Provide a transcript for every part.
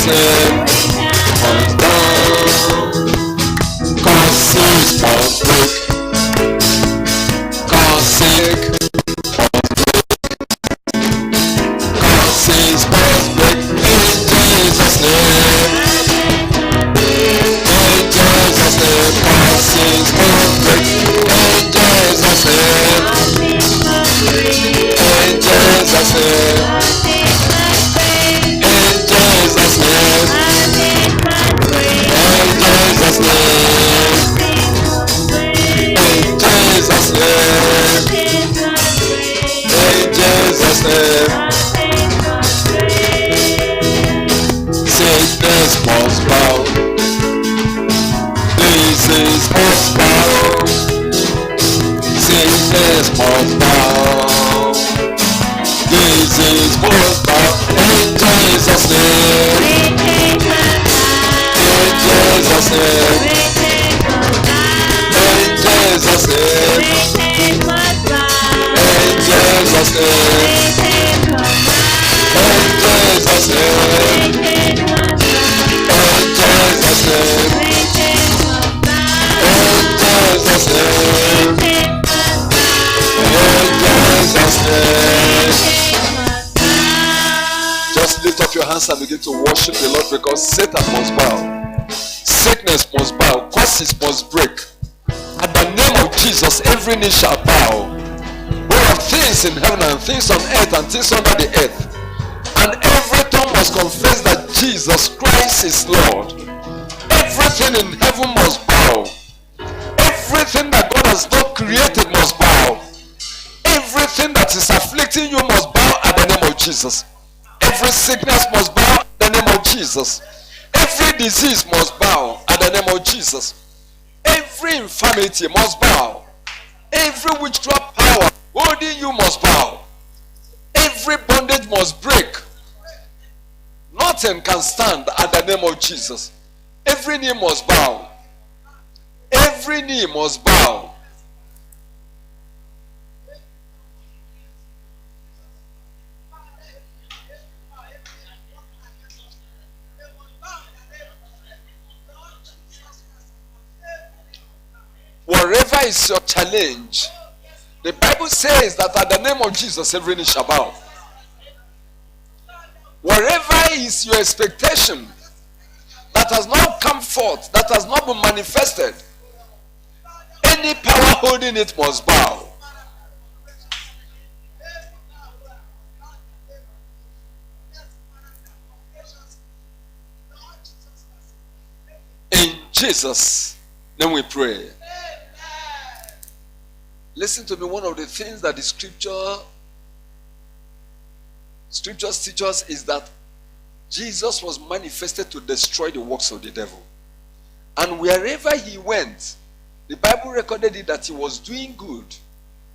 Jesus' name must bow. Curses must break. Curses must break in Jesus' name. In Jesus' name, curses must break in Jesus' name. In Jesus' name. In Jesus' name. In Jesus' name. In Jesus' name. In Jesus' name. Sickness must bow. Disease must bow. Sickness must bow. Disease must bow. In Jesus' name. In Jesus' name. In Jesus' name. In Jesus' name. In Jesus' name. In Jesus' name. In Jesus' name. In Jesus' name. Just lift up your hands and begin to worship the Lord, because Satan must bow. Sickness must bow. Curses must break. At the name of Jesus, every knee shall bow. Both of things in heaven and things on earth and things under the earth. And every tongue must confess that Jesus Christ is Lord. Everything in heaven must bow. Everything that God has not created must bow. Everything that is afflicting you must bow at the name of Jesus. Every sickness must bow at the name of Jesus. Every disease must bow at the name of Jesus. Every infirmity must bow. Every witchcraft power holding you must bow. Every bondage must break. Nothing can stand at the name of Jesus. Every knee must bow. Every knee must bow. Wherever is your challenge, the Bible says that at the name of Jesus, every knee shall bow. Wherever is your expectation that has not come forth, that has not been manifested, any power holding it must bow. In Jesus' name we pray. Listen to me, one of the things that the scriptures teach us is that Jesus was manifested to destroy the works of the devil. And wherever he went, the Bible recorded it that he was doing good.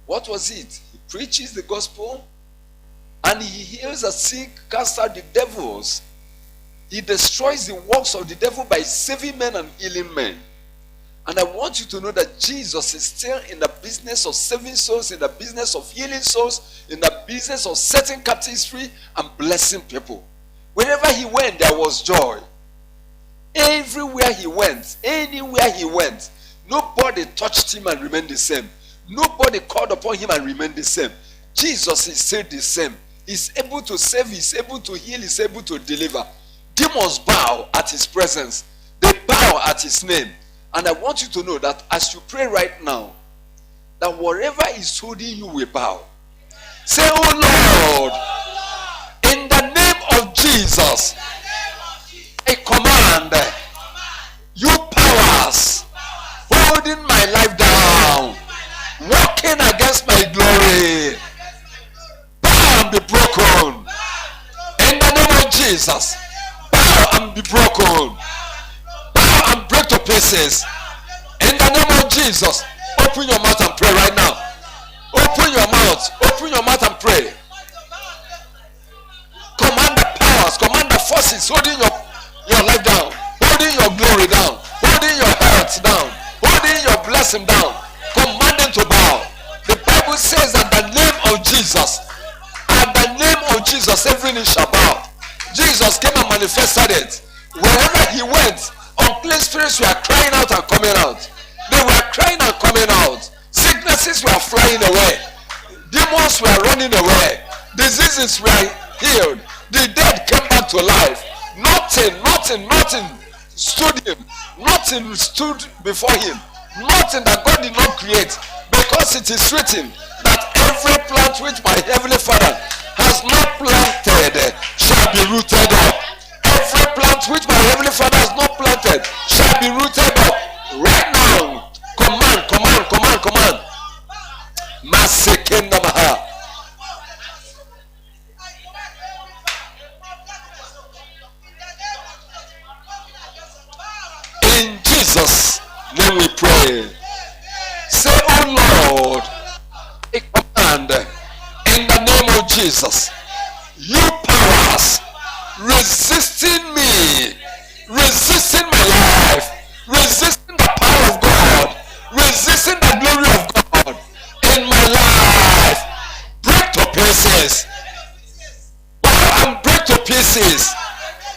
What was it? He preaches the gospel and he heals the sick, casts out the devils. He destroys the works of the devil by saving men and healing men. And I want you to know that Jesus is still in the business of saving souls, in the business of healing souls, in the business of setting captives free and blessing people. Wherever he went, there was joy. Everywhere he went, anywhere he went, nobody touched him and remained the same. Nobody called upon him and remained the same. Jesus is still the same. He's able to save, he's able to heal, he's able to deliver. Demons bow at his presence. They bow at his name. And I want you to know that as you pray right now, that whatever is holding you will bow. Say, oh Lord, in the name of Jesus, I command you powers holding my life down, working against my glory, bow and be broken. In the name of Jesus, bow and be broken. And break to pieces. In the name of Jesus, open your mouth and pray right now. Open your mouth and pray. Command the powers, command the forces holding your life down, holding your glory down, holding your health down, holding your blessing down. Command them to bow. The Bible says that the name of Jesus, at the name of Jesus, every knee shall bow. Jesus came and manifested it. Wherever he went, unclean spirits were crying out and coming out. They were crying and coming out. Sicknesses were flying away. Demons were running away. Diseases were healed. The dead came back to life. Nothing stood him. Nothing stood before him. Nothing that God did not create. Because it is written that every plant which my heavenly Father has not planted shall be rooted up. Every plant which my heavenly Father has not planted shall be rooted up. Right now, command. Masekenda maha. In Jesus' name we pray. Say, oh Lord, a command in the name of Jesus. You powers resisting me, resisting my life, resisting the power of God, resisting the glory of God in my life, break to pieces. And break to pieces.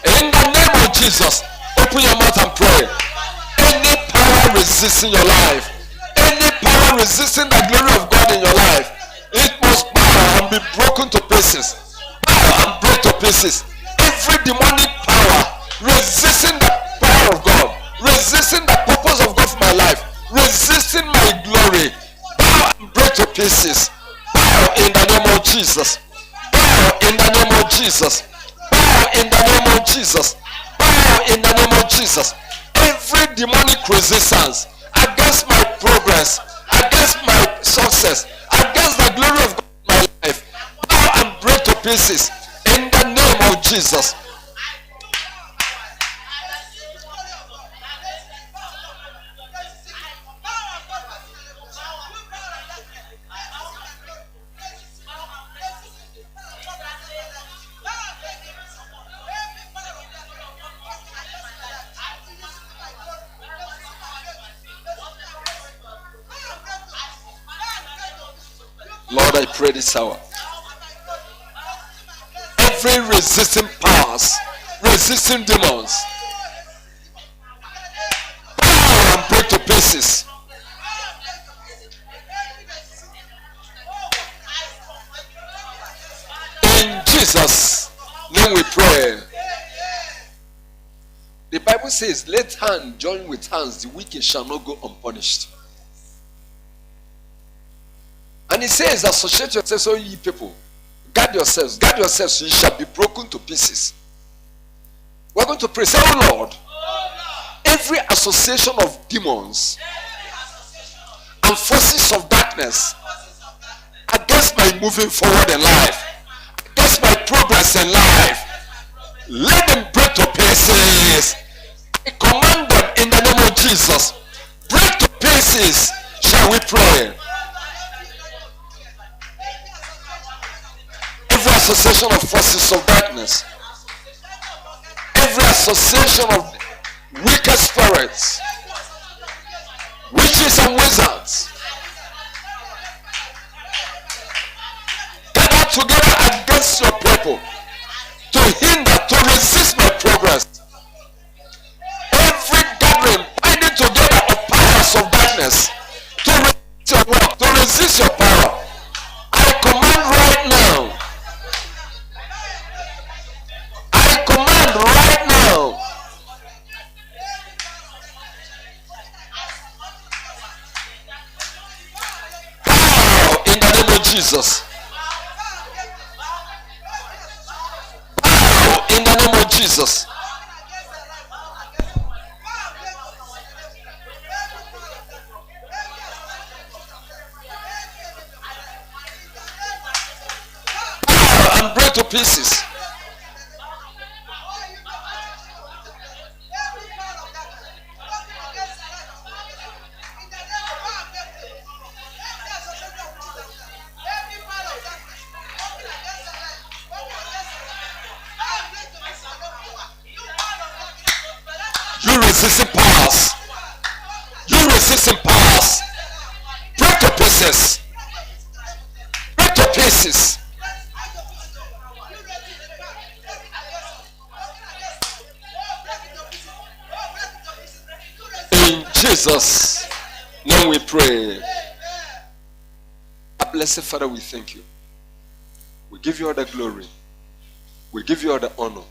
In the name of Jesus, open your mouth and pray. Any power resisting your life, any power resisting the glory of God in your life, it must bow and be broken to pieces. Bow and break to pieces. Every demonic power resisting the power of God, resisting the purpose of God for my life, resisting my glory, bow and break to pieces. Bow in the name of Jesus. Bow in the name of Jesus. Bow in the name of Jesus. Bow in the name of Jesus. Every demonic resistance against my progress, against my success, against the glory of God in my life, bow and break to pieces in the name of Jesus. Lord, I pray this hour. Every resisting powers, resisting demons, bow and break to pieces. In Jesus' name we pray. The Bible says, let hand join with hands, the wicked shall not go unpunished. And it says, associate yourselves, O ye people. Guard yourselves, so ye shall be broken to pieces. We're going to pray. Say, oh Lord, every association of demons and forces of darkness against my moving forward in life, against my progress in life, let them break to pieces. I command them in the name of Jesus. Break to pieces. Shall we pray? Every association of forces of darkness, every association of wicked spirits, witches and wizards, gather together against your people to hinder, to resist my progress. Every gathering binding together of powers of darkness to resist your work, to resist your power, I command right now. I command right now. Bow in the name of Jesus. Bow in the name of Jesus. Bow and break to pieces. You resisting powers. You resisting powers. Break to pieces. Break to pieces. Jesus' name we pray. Our blessed Father, we thank you. We give you all the glory. We give you all the honor.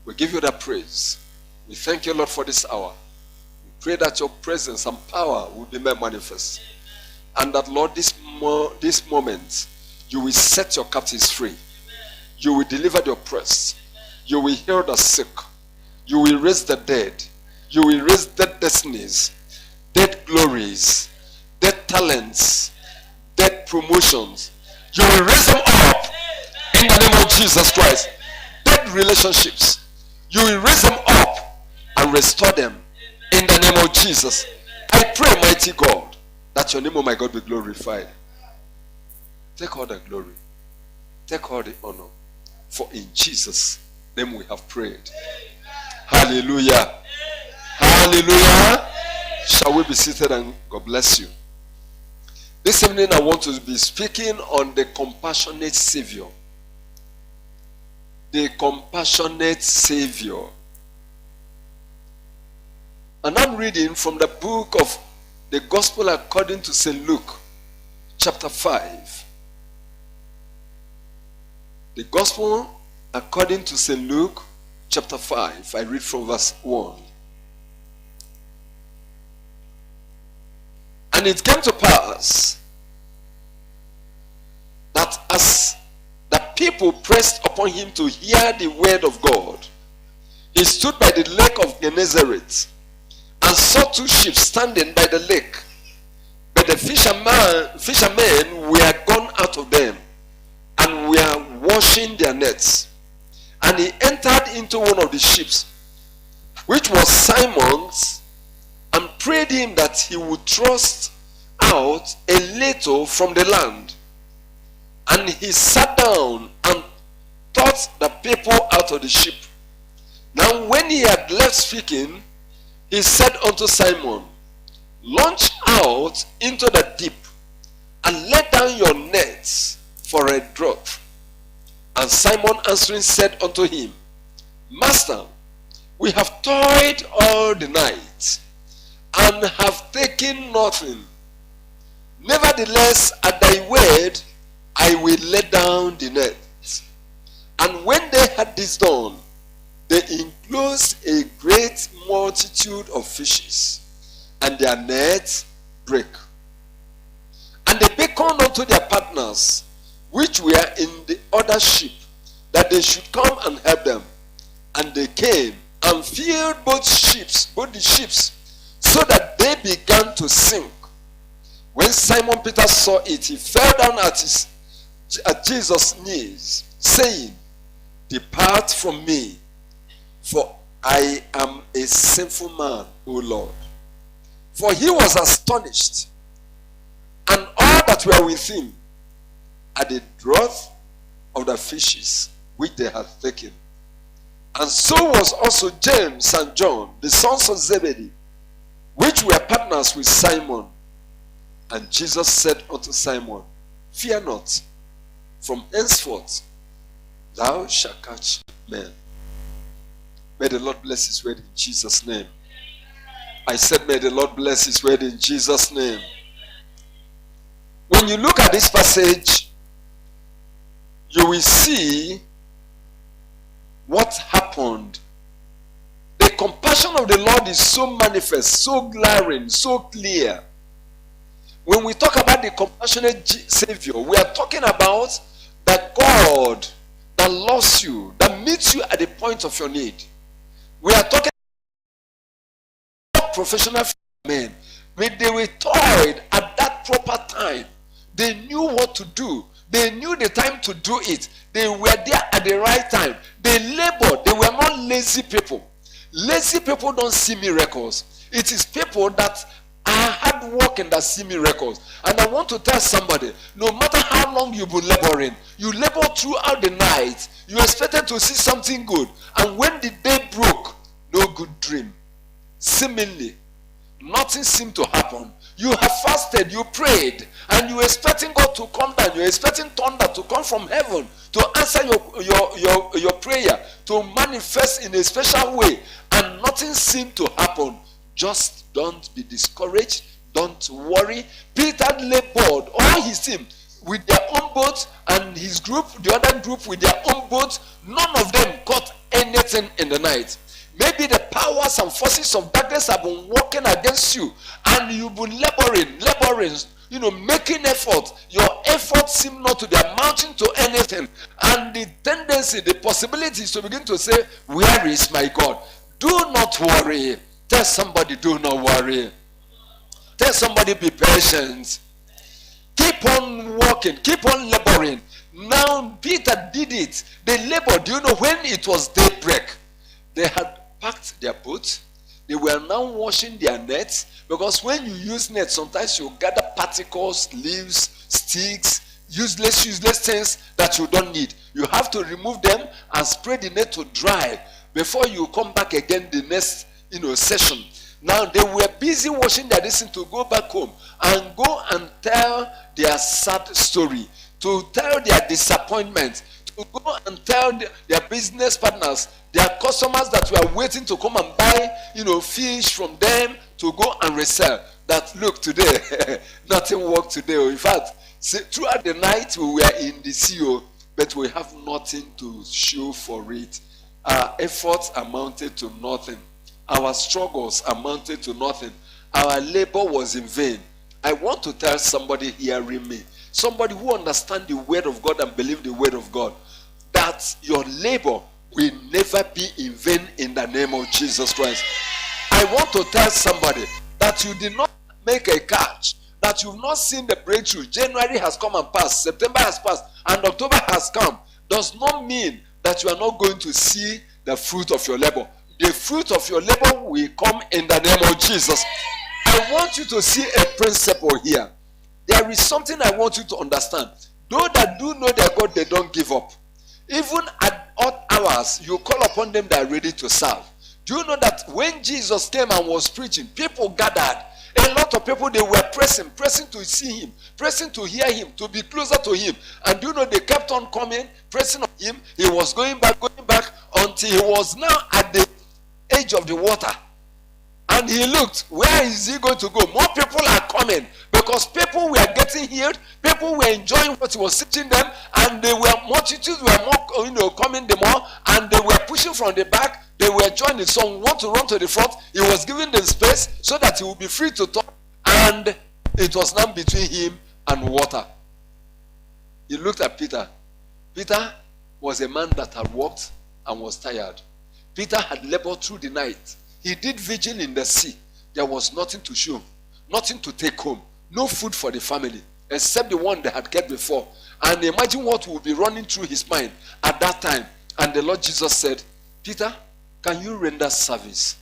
We give you the praise. We thank you, Lord, for this hour. We pray that your presence and power will be made manifest. And that, Lord, this moment, you will set your captives free. You will deliver the oppressed. You will heal the sick. You will raise the dead. You will raise dead destinies, dead glories, dead talents, dead promotions. You will raise them up in the name of Jesus Christ. Dead relationships. You will raise them up and restore them in the name of Jesus. I pray, mighty God, that your name, oh my God, be glorified. Take all the glory. Take all the honor. For in Jesus' name we have prayed. Hallelujah. Hallelujah. Shall we be seated and God bless you. This evening I want to be speaking on the compassionate Savior. The compassionate Savior. And I'm reading from the book of the Gospel according to St. Luke, chapter 5. The Gospel according to St. Luke, chapter 5. I read from verse 1. And it came to pass that as the people pressed upon him to hear the word of God, he stood by the lake of Gennesaret and saw two ships standing by the lake. But the fishermen were gone out of them and were washing their nets. And he entered into one of the ships, which was Simon's, and prayed him that he would thrust out a little from the land. And he sat down and taught the people out of the ship. Now when he had left speaking, he said unto Simon, launch out into the deep, and let down your nets for a draught. And Simon answering said unto him, Master, we have toiled all the night, and have taken nothing. Nevertheless, at thy word, I will let down the net. And when they had this done, they enclosed a great multitude of fishes, and their nets brake. And they beckoned unto their partners, which were in the other ship, that they should come and help them. And they came and filled both the ships, so that they began to sink. When Simon Peter saw it, he fell down at Jesus' knees, saying, Depart from me, for I am a sinful man, O Lord. For he was astonished, and all that were with him, at the draught of the fishes which they had taken. And so was also James and John, the sons of Zebedee, which were partners with Simon. And Jesus said unto Simon, Fear not, from henceforth thou shalt catch men. May the Lord bless his word in Jesus' name. I said, may the Lord bless his word in Jesus' name. When you look at this passage, you will see what happened. The compassion of the Lord is so manifest, so glaring, so clear. When we talk about the compassionate Savior, we are talking about that God that loves you, that meets you at the point of your need. We are talking about professional men. When they were toiled at that proper time, they knew what to do. They knew the time to do it. They were there at the right time. They labored. They were not lazy people. Lazy people don't see miracles. It is people that are hard working that see miracles. And I want to tell somebody, no matter how long you've been laboring, you labor throughout the night, you expected to see something good. And when the day broke, no good dream. Seemingly, nothing seemed to happen. You have fasted, you prayed, and you were expecting God to come down. You were expecting thunder to come from heaven to answer your prayer, to manifest in a special way, and nothing seemed to happen. Just don't be discouraged. Don't worry. Peter labored, all his team, with their own boat, and his group, the other group, with their own boat. None of them caught anything in the night. Maybe the powers and forces of darkness have been working against you, and you've been laboring, making effort. Your efforts seem not to be amounting to anything. And the tendency, the possibility is to begin to say, where is my God? Do not worry. Tell somebody, do not worry. Tell somebody, be patient. Keep on working. Keep on laboring. Now, Peter did it. They labored. Do you know when it was daybreak? They had packed their boat. They were now washing their nets, because when you use nets, sometimes you gather particles, leaves, sticks, useless things that you don't need. You have to remove them and spread the net to dry before you come back again the next session. Now they were busy washing their distance to go back home and go and tell their sad story, to tell their disappointment, to go and tell their business partners, their customers that were waiting to come and buy, fish from them to go and resell. That look, today, nothing worked today. In fact, throughout the night we were in the sea, but we have nothing to show for it. Our efforts amounted to nothing. Our struggles amounted to nothing. Our labor was in vain. I want to tell somebody hearing me, somebody who understands the word of God and believe the word of God, that your labor will never be in vain in the name of Jesus Christ. I want to tell somebody that you did not make a catch, that you've not seen the breakthrough. January has come and passed, September has passed, and October has come, does not mean that you are not going to see the fruit of your labor. The fruit of your labor will come in the name of Jesus. I want you to see a principle here. There is something I want you to understand. Those that do know their God, they don't give up. Even at odd hours, you call upon them that are ready to serve. Do you know that when Jesus came and was preaching, people gathered. A lot of people, they were pressing to see him, pressing to hear him, to be closer to him. And do you know, they kept on coming, pressing on him. He was going back, until he was now at the edge of the water. And he looked, where is he going to go? More people are coming, because people were getting healed, people were enjoying what he was teaching them, and multitudes were more, coming the more, and they were pushing from the back. They were joining. Some want to run to the front. He was giving them space so that he would be free to talk, and it was now between him and water. He looked at Peter. Peter was a man that had walked and was tired. Peter had labored through the night. He did vigil in the sea. There was nothing to show, nothing to take home, no food for the family, except the one they had kept before. And imagine what would be running through his mind at that time. And the Lord Jesus said, Peter, can you render service?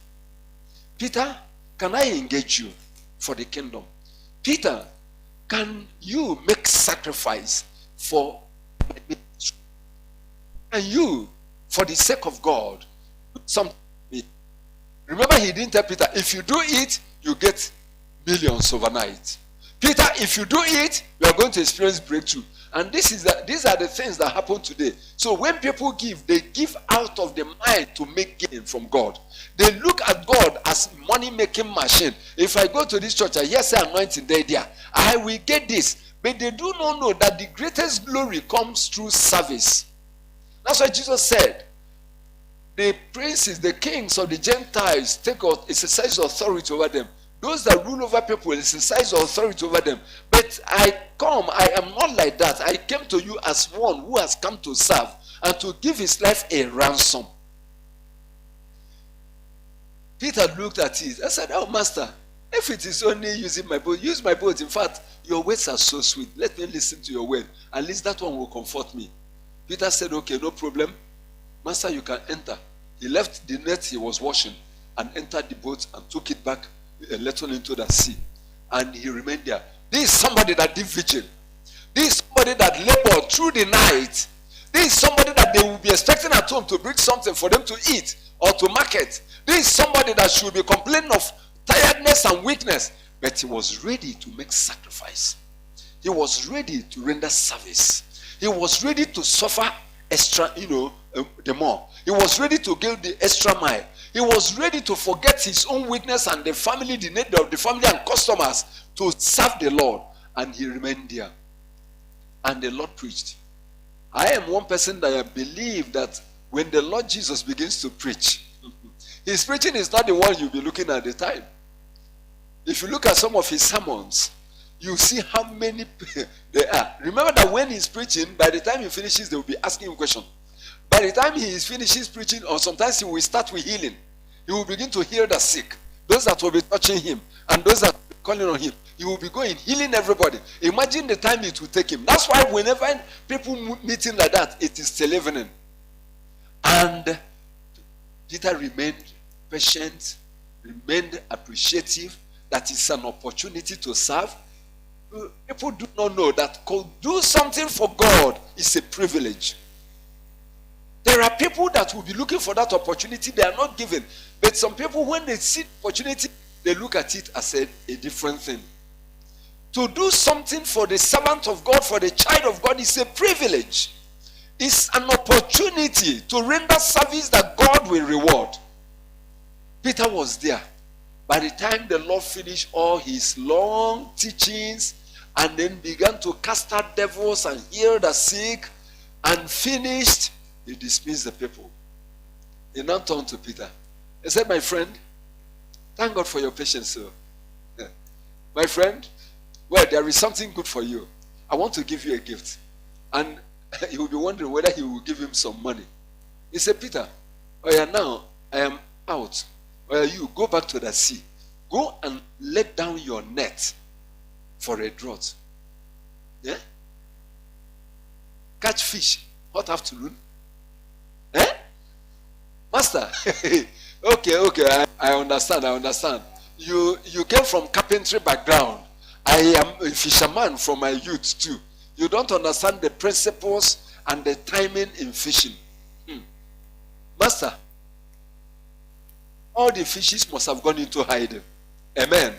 Peter, can I engage you for the kingdom? Peter, can you make sacrifice for my ministry? And you, for the sake of God, do something. Remember, he didn't tell Peter, if you do it, you get millions overnight. Peter, if you do it, you are going to experience breakthrough. And these are the things that happen today. So when people give, they give out of the mind to make gain from God. They look at God as money-making machine. If I go to this church, I hear say anointing there, I will get this. But they do not know that the greatest glory comes through service. That's why Jesus said, the princes, the kings of the Gentiles exercise authority over them. Those that rule over people exercise authority over them. But I am not like that. I came to you as one who has come to serve and to give his life a ransom. Peter looked at it and said, oh, master, if it is only using my boat, use my boat. In fact, your words are so sweet. Let me listen to your word. At least that one will comfort me. Peter said, okay, no problem. Master, you can enter. He left the net he was washing and entered the boat and took it back a little into the sea. And he remained there. This is somebody that did vigil. This is somebody that labored through the night. This is somebody that they will be expecting at home to bring something for them to eat or to market. This is somebody that should be complaining of tiredness and weakness. But he was ready to make sacrifice. He was ready to render service. He was ready to suffer extra, the more. He was ready to give the extra mile. He was ready to forget his own weakness and the family, the need of the family and customers to serve the Lord. And he remained there. And the Lord preached. I am one person that I believe that when the Lord Jesus begins to preach, his preaching is not the one you'll be looking at the time. If you look at some of his sermons, you see how many there are. Remember that when he's preaching, by the time he finishes, they will be asking him questions. By the time he finishes preaching, or sometimes he will start with healing. He will begin to heal the sick, those that will be touching him, and those that will be calling on him. He will be going, healing everybody. Imagine the time it will take him. That's why whenever people meet him like that, it is till evening. And Peter remained patient, remained appreciative, that it's an opportunity to serve. People do not know that do something for God is a privilege. There are people that will be looking for that opportunity, they are not given. But some people, when they see opportunity, they look at it as a different thing. To do something for the servant of God, for the child of God, is a privilege. It's an opportunity to render service that God will reward. Peter was there. By the time the Lord finished all his long teachings and then began to cast out devils and heal the sick and finished, he dismissed the people. He now turned to Peter. He said, my friend, thank God for your patience, sir. My friend, well, there is something good for you. I want to give you a gift. And he will be wondering whether he will give him some money. He said, Peter, oh yeah, now I am out. Oh yeah, you go back to the sea. Go and let down your net for a drought. Yeah? Catch fish, hot afternoon. Eh? Master, okay, I understand. You came from carpentry background. I am a fisherman from my youth too. You don't understand the principles and the timing in fishing. Master, all the fishes must have gone into hiding. Amen.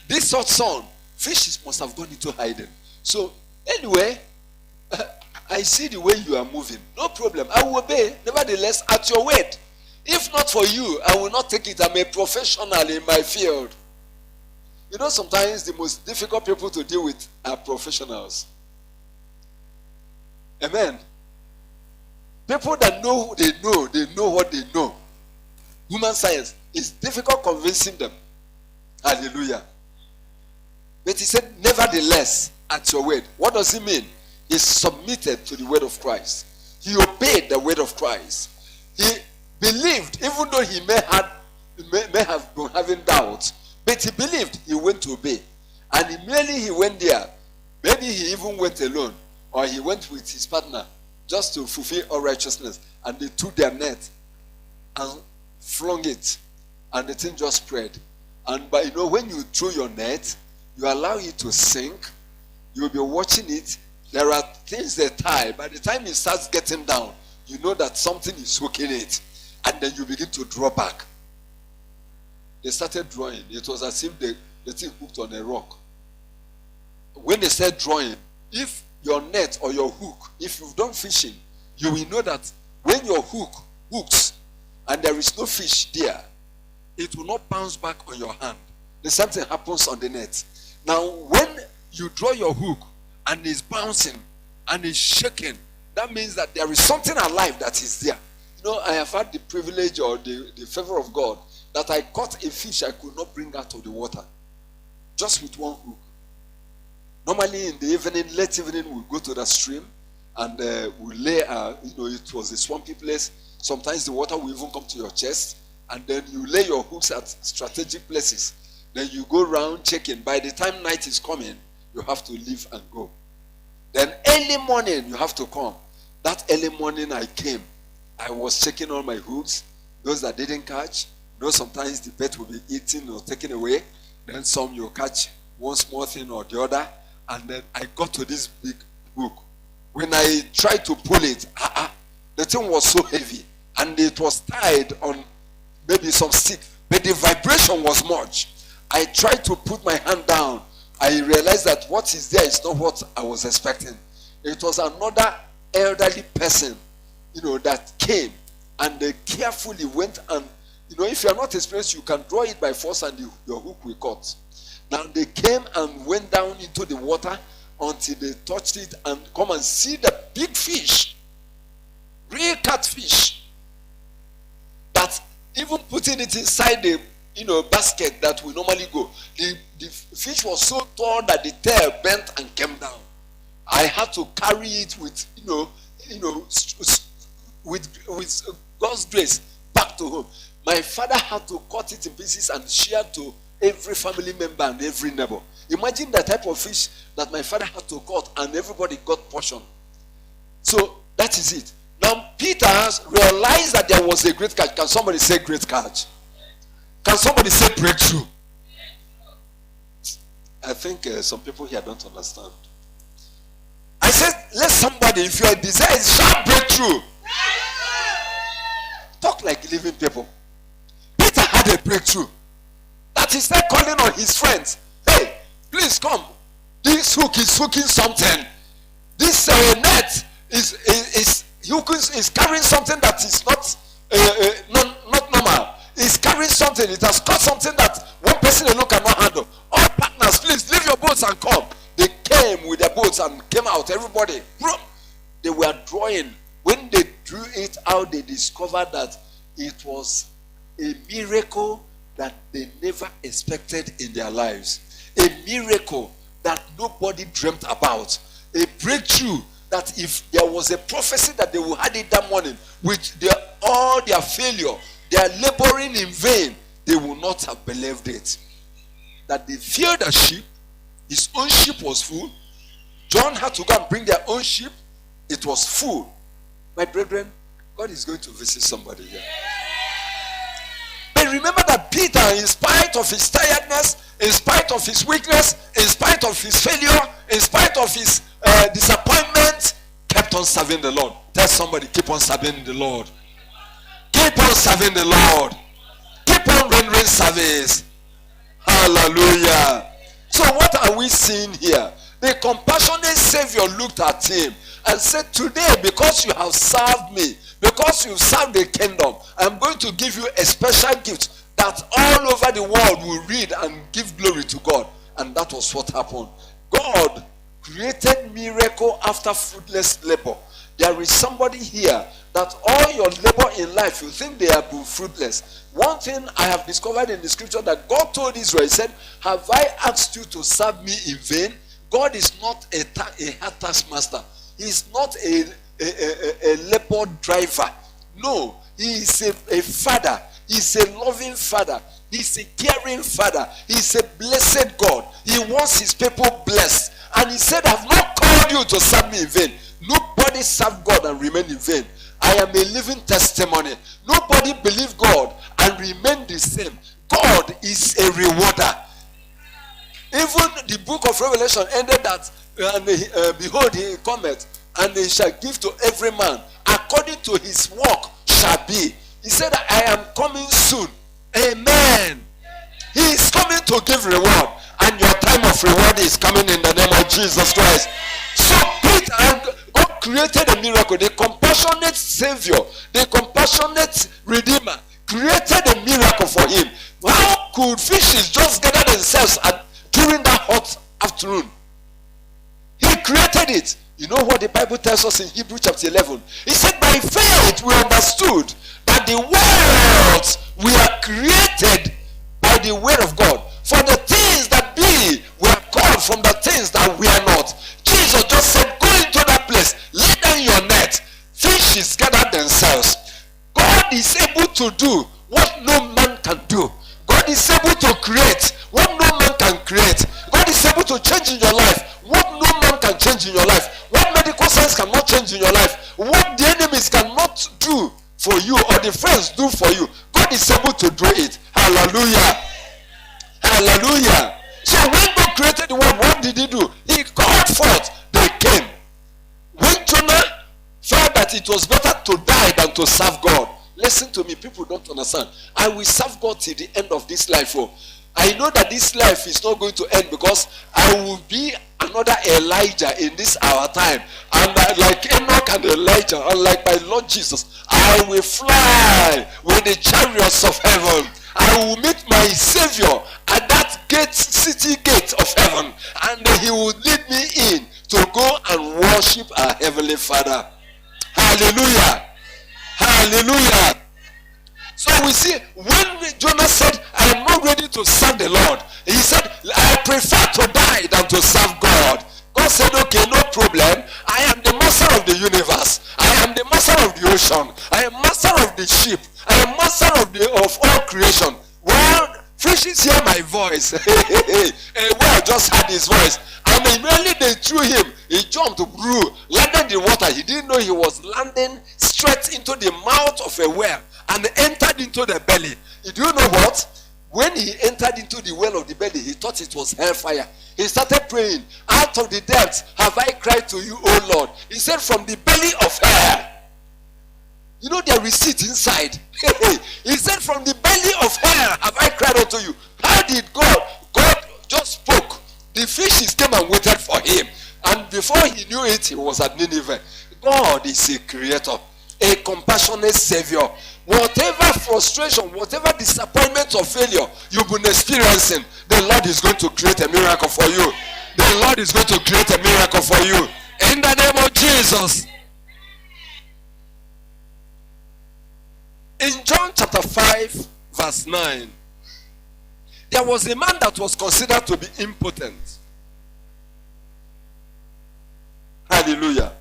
This hot sun, fishes must have gone into hiding. So, anyway, I see the way you are moving. No problem. I will obey. Nevertheless, at your word. If not for you, I will not take it. I'm a professional in my field. You know, sometimes the most difficult people to deal with are professionals. Amen. People that know who they know what they know. Human science, it's difficult convincing them. Hallelujah. But he said, nevertheless, at your word. What does it mean? He submitted to the word of Christ. He obeyed the word of Christ. He believed, even though he may have been having doubts, but he believed. He went to obey. And immediately he went there. Maybe he even went alone, or he went with his partner just to fulfill all righteousness. And they took their net and flung it, and the thing just spread. And but when you throw your net, you allow it to sink. You'll be watching it. There are things they tie. By the time it starts getting down, you know that something is hooking it, and then you begin to draw back. They started drawing. It was as if the thing hooked on a rock. When they said drawing, if your net or your hook, if you've done fishing, you will know that when your hook hooks and there is no fish there, it will not bounce back on your hand. The same thing happens on the net. Now, when you draw your hook and it's bouncing and it's shaking, that means that there is something alive that is there. I have had the privilege or the favor of God that I caught a fish I could not bring out of the water just with one hook. Normally in the evening, late evening, we'll go to the stream and we'll lay, it was a swampy place. Sometimes the water will even come to your chest, and then you lay your hooks at strategic places. Then you go around checking. By the time night is coming, you have to leave and go. Then early morning, you have to come. That early morning I came. I was checking all my hooks, those that didn't catch. Sometimes the bait will be eaten or taken away. Then some you catch one small thing or the other. And then I got to this big hook. When I tried to pull it, the thing was so heavy. And it was tied on maybe some stick. But the vibration was much. I tried to put my hand down. I realized that what is there is not what I was expecting. It was another elderly person, that came. And they carefully went and, if you are not experienced, you can draw it by force and your hook will cut. Now they came and went down into the water until they touched it and come and see the big fish, real catfish, that even putting it inside the basket that we normally go, the fish was so tall that the tail bent and came down. I had to carry it with with God's grace back to home. My father had to cut it in pieces and share to every family member and every neighbor. Imagine the type of fish that my father had to cut and everybody got portion. So that is it. Now Peter realized that there was a great catch. Can somebody say great catch? Can somebody say breakthrough? I think some people here don't understand. I said, let somebody, if your desire is shout breakthrough. Talk like living people. Peter had a breakthrough. That he started calling on his friends. Hey, please come. This hook is hooking something. This net is carrying something that is not normal. It's carrying something. It has caught something that one person alone cannot handle. All partners, please leave your boats and come. They came with their boats and came out. Everybody, they were drawing. When they drew it out, they discovered that it was a miracle that they never expected in their lives. A miracle that nobody dreamt about. A breakthrough that if there was a prophecy that they would have it that morning, with all their failure, their laboring in vain, they would not have believed it. That they feared the ship. His own ship was full. John had to go and bring their own ship. It was full. My brethren, God is going to visit somebody here. But remember that Peter, in spite of his tiredness, in spite of his weakness, in spite of his failure, in spite of his disappointment, kept on serving the Lord. Tell somebody, keep on serving the Lord. Keep on serving the Lord. Keep on rendering service. Hallelujah. So what are we seeing here? The compassionate Savior looked at him and said, today, because you have served me, because you served the kingdom, I'm going to give you a special gift that all over the world will read and give glory to God. And that was what happened. God created miracle after fruitless labor. There is somebody here that all your labor in life, you think they have been fruitless. One thing I have discovered in the scripture that God told Israel, he said, have I asked you to serve me in vain? God is not a hard taskmaster. He is not a labor driver. No, he is a father. He is a loving father. He is a caring father. He is a blessed God. He wants his people blessed. And he said, I have not called you to serve me in vain. Nobody served God and remained in vain. I am a living testimony. Nobody believed God and remained the same. God is a rewarder. Even the book of Revelation ended that, behold, he cometh, and he shall give to every man according to his work shall be. He said, I am coming soon. Amen. He is coming to give reward, and your time of reward is coming in the name of Jesus Christ. So Peter, God created a miracle. The compassionate Savior, the compassionate Redeemer, created a miracle for him. How could fishes just gather themselves during that hot afternoon? He created it. You know what the Bible tells us in Hebrews chapter 11? He said, by faith we understood that the worlds were created by the word of God. For the things that be were called from the things that were not. Jesus just said, go into that place, lay down your net. Fishes gather themselves. God is able to do what no man can do. God is able to create what no man can create. God is able to change in your life what no man can change in your life. What medical science cannot change in your life. What the enemies cannot do for you or the friends do for you. God is able to do it. Hallelujah. Hallelujah. So when God created the world, what did he do? He called forth. They came. When Jonah felt that it was better to die than to serve God. Listen to me, people don't understand. I will serve God till the end of this life. Oh, I know that this life is not going to end because I will be another Elijah in this our time. And like Enoch and Elijah, unlike my Lord Jesus, I will fly with the chariots of heaven. I will meet my Savior at that gate, city gate of heaven, and he will lead me in to go and worship our Heavenly Father. Hallelujah. Hallelujah. So we see when Jonah said, I am not ready to serve the Lord, he said, I prefer to die than to serve God. God said, okay, no problem. I am the master of the universe. I am the master of the ocean. I am master of the sheep. I am master of all creation. Well, fishes hear my voice. Well, just heard his voice. And immediately they threw him. He jumped, blew, landed in water. He didn't know he was landing straight into the mouth of a well and entered into the belly. Do you know what? When he entered into the well of the belly, he thought it was hellfire. He started praying, out of the depths have I cried to you, O Lord. He said, from the belly of hell. You know there is seat inside. He said, from the belly of hell have I cried unto you. How did God? God just spoke. The fishes came and waited for him. And before he knew it, he was at Nineveh. God is a creator, a compassionate savior. Whatever frustration, whatever disappointment or failure you've been experiencing, the Lord is going to create a miracle for you. The Lord is going to create a miracle for you. In the name of Jesus. In John chapter 5, verse 9, there was a man that was considered to be impotent. Hallelujah.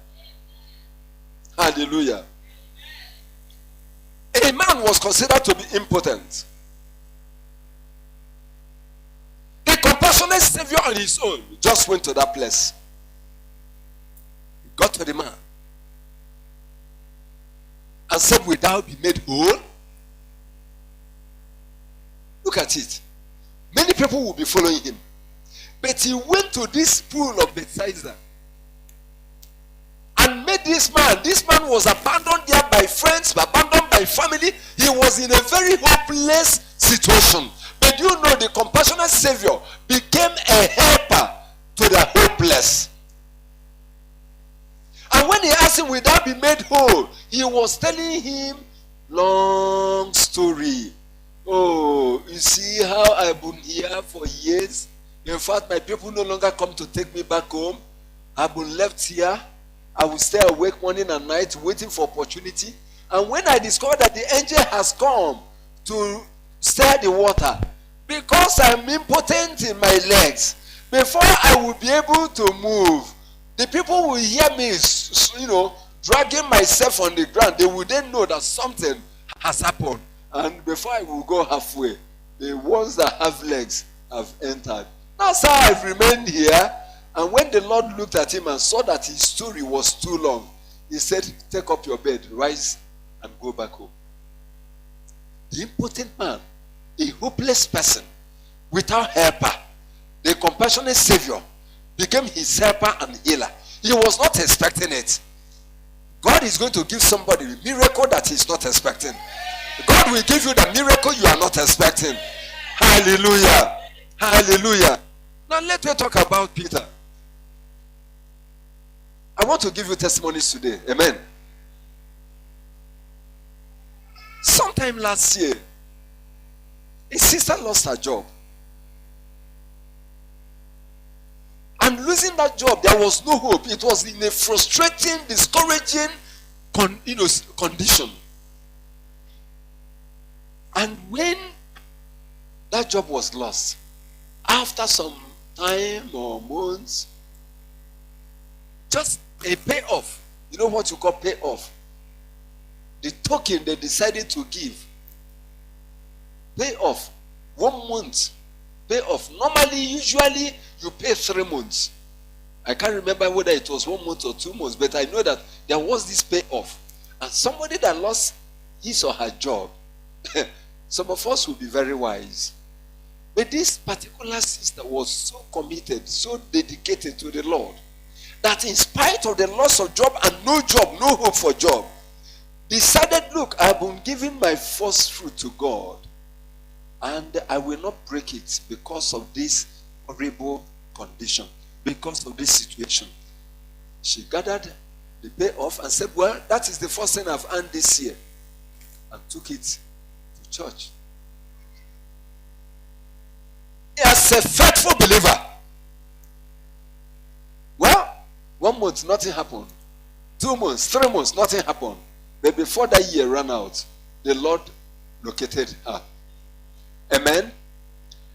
Hallelujah. A man was considered to be impotent. The compassionate Savior on his own just went to that place. He got to the man and said, will thou be made whole? Look at it. Many people will be following him. But he went to this pool of Bethesda and made this man was abandoned there by friends, abandoned by family. He was in a very hopeless situation. But you know, the compassionate Savior became a helper to the hopeless. And when he asked him, will thou be made whole? He was telling him long story. Oh, you see how I've been here for years. In fact, my people no longer come to take me back home. I've been left here. I will stay awake morning and night waiting for opportunity. And when I discovered that the angel has come to stir the water, because I'm impotent in my legs, before I will be able to move, the people will hear me, dragging myself on the ground. They will then know that something has happened. And before I will go halfway, the ones that have legs have entered. That's how I've remained here. And when the Lord looked at him and saw that his story was too long, he said, take up your bed, rise and go back home. The impotent man, a hopeless person, without helper, the compassionate Savior became his helper and healer. He was not expecting it. God is going to give somebody a miracle that he's not expecting. God will give you the miracle you are not expecting. Hallelujah. Hallelujah. Now let me talk about Peter. I want to give you testimonies today. Amen. Sometime last year, a sister lost her job. And losing that job, there was no hope. It was in a frustrating, discouraging condition. And when that job was lost, after some time or months, just a payoff. You know what you call payoff? The token they decided to give. Payoff. 1 month. Payoff. Normally, usually, you pay 3 months. I can't remember whether it was 1 month or 2 months, but I know that there was this payoff. And somebody that lost his or her job, some of us will be very wise. But this particular sister was so committed, so dedicated to the Lord, that in spite of the loss of job and no hope for job, decided, look, I've been giving my first fruit to God, and I will not break it because of this horrible condition. because of this situation. She gathered the payoff and said, well, that is the first thing I've earned this year. And took it to church. As a faithful believer, well, 1 month, nothing happened. 2 months, 3 months, nothing happened. But before that year ran out, the Lord located her. Amen?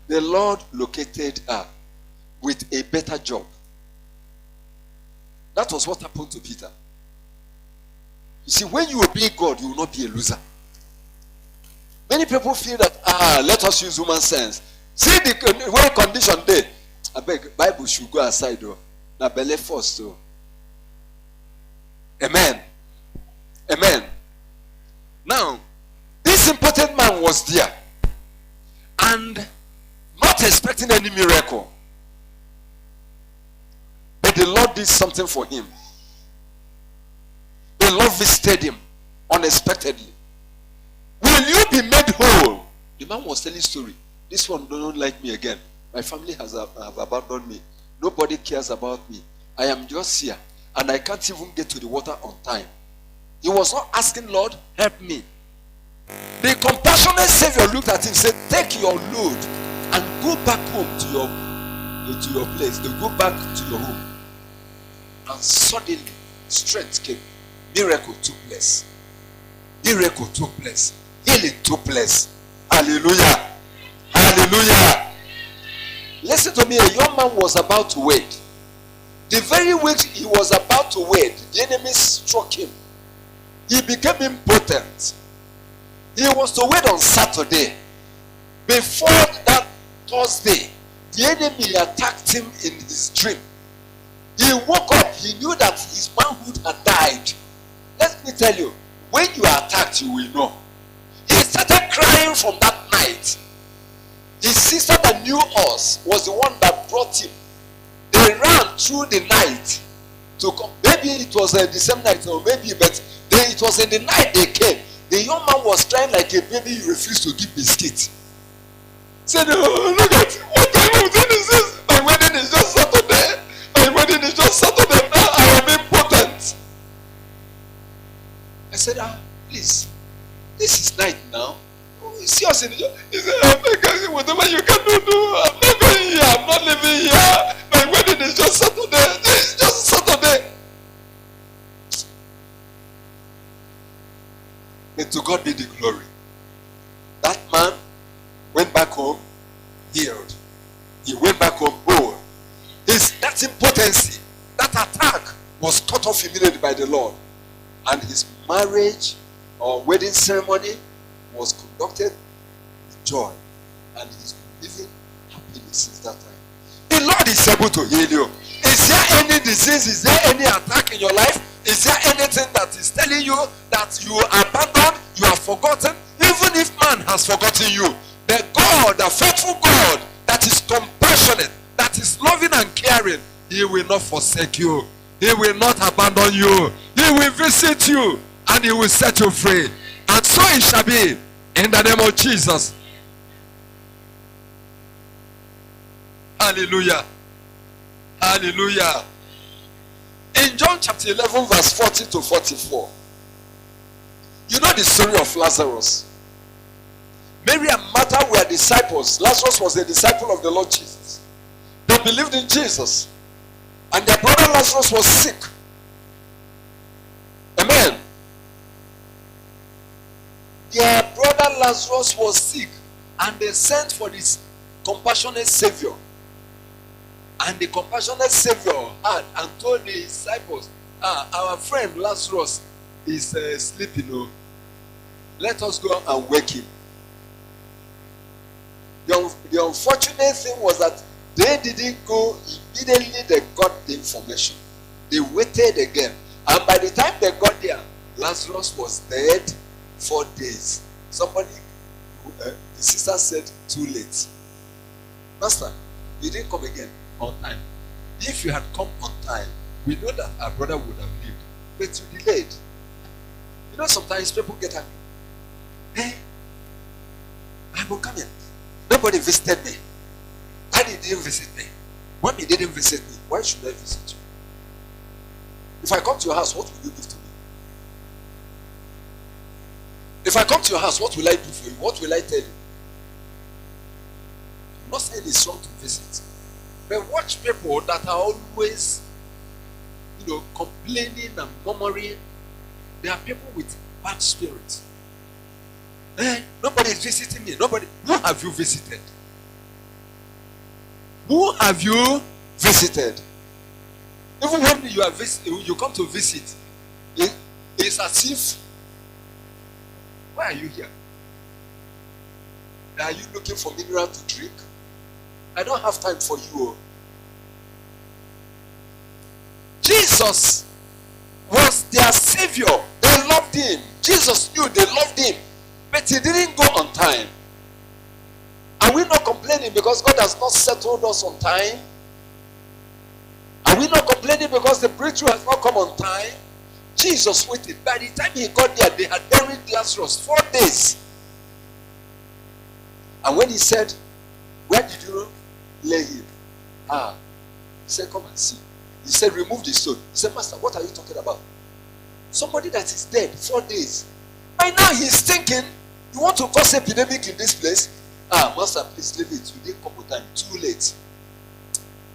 The Lord located her with a better job. That was what happened to Peter. You see, when you obey God, you will not be a loser. Many people feel that, let us use human sense. See the way condition there. I beg, Bible should go aside though. Now belly first though. Amen. Amen. Now, this important man was there and not expecting any miracle. But the Lord did something for him. The Lord visited him unexpectedly. Will you be made whole? The man was telling story. This one don't like me again. My family have abandoned me. Nobody cares about me. I am just here. And I can't even get to the water on time. He was not asking, Lord, help me. The compassionate Savior looked at him and said, take your load and go back home to your place. Go back to your home. And suddenly, strength came. Miracle took place. Miracle took place. Healing took place. Hallelujah. Hallelujah. Listen to me. A young man was about to wed. The very week he was about to wed, the enemy struck him. He became impotent. He was to wed on Saturday. Before that Thursday, the enemy attacked him in his dream. He woke up. He knew that his manhood had died. Let me tell you, when you are attacked, you will know. He started crying from that night. His sister that knew us was the one that brought him. They ran through the night to come. Maybe it was the same night, or maybe, but it was in the night they came. The young man was crying like a baby. He refused to give biscuit. Said, oh, look at what kind of thing is this? My wedding is just Saturday. My wedding is just Saturday. Now I am impotent. I said, please, this is night now. See us in the church. He said, whatever you can do, I'm not going here. I'm not living here. My wedding is just Saturday. It's just Saturday. May to God be the glory. That man went back home healed. He went back home whole. That impotency, that attack was cut off immediately by the Lord. And his marriage or wedding ceremony was conducted with joy, and he's been living happily since that time. The Lord is able to heal you. Is there any disease? Is there any attack in your life? Is there anything that is telling you that you are abandoned, you are forgotten? Even if man has forgotten you, the God, the faithful God that is compassionate, that is loving and caring, he will not forsake you. He will not abandon you. He will visit you and he will set you free. And so it shall be in the name of Jesus. Hallelujah. Hallelujah. In John chapter 11 verse 40 to 44, you know the story of Lazarus. Mary and Martha were disciples. Lazarus was a disciple of the Lord Jesus. They believed in Jesus. And their brother Lazarus was sick. Amen. Their brother Lazarus was sick, and they sent for this compassionate Savior. And the compassionate Savior had and told the disciples, our friend Lazarus is sleeping. Oh. Let us go and wake him. The unfortunate thing was that they didn't go immediately. They got the information. They waited again. And by the time they got there, Lazarus was dead 4 days. Somebody, the sister said, too late. Master, you didn't come again on time. If you had come on time, we know that our brother would have lived. But you delayed. You know, sometimes people get angry. Hey, I will come in. Nobody visited me. Daddy didn't visit me. When he didn't visit me, why should I visit you? If I come to your house, what will you give to me? If I come to your house, what will I do for you? What will I tell you? I'm not saying it's wrong to visit. But watch people that are always, complaining and murmuring. They are people with bad spirits. Nobody is visiting me. Nobody. Who have you visited? Who have you visited? Even when you come to visit, it's as if, why are you here? Are you looking for mineral to drink? I don't have time for you. Jesus was their savior. They loved him. Jesus knew they loved him, but he didn't go on time. Are we not complaining because God has not settled us on time? Are we not complaining because the breakthrough has not come on time? Jesus waited. By the time he got there, they had buried Lazarus 4 days. And when he said, "Where did you lay him?" He said, "Come and see." He said, "Remove the stone." He said, "Master, what are you talking about? Somebody that is dead 4 days. By now he's thinking, you want to cause epidemic in this place? Master, please leave it. You didn't come with time. Too late."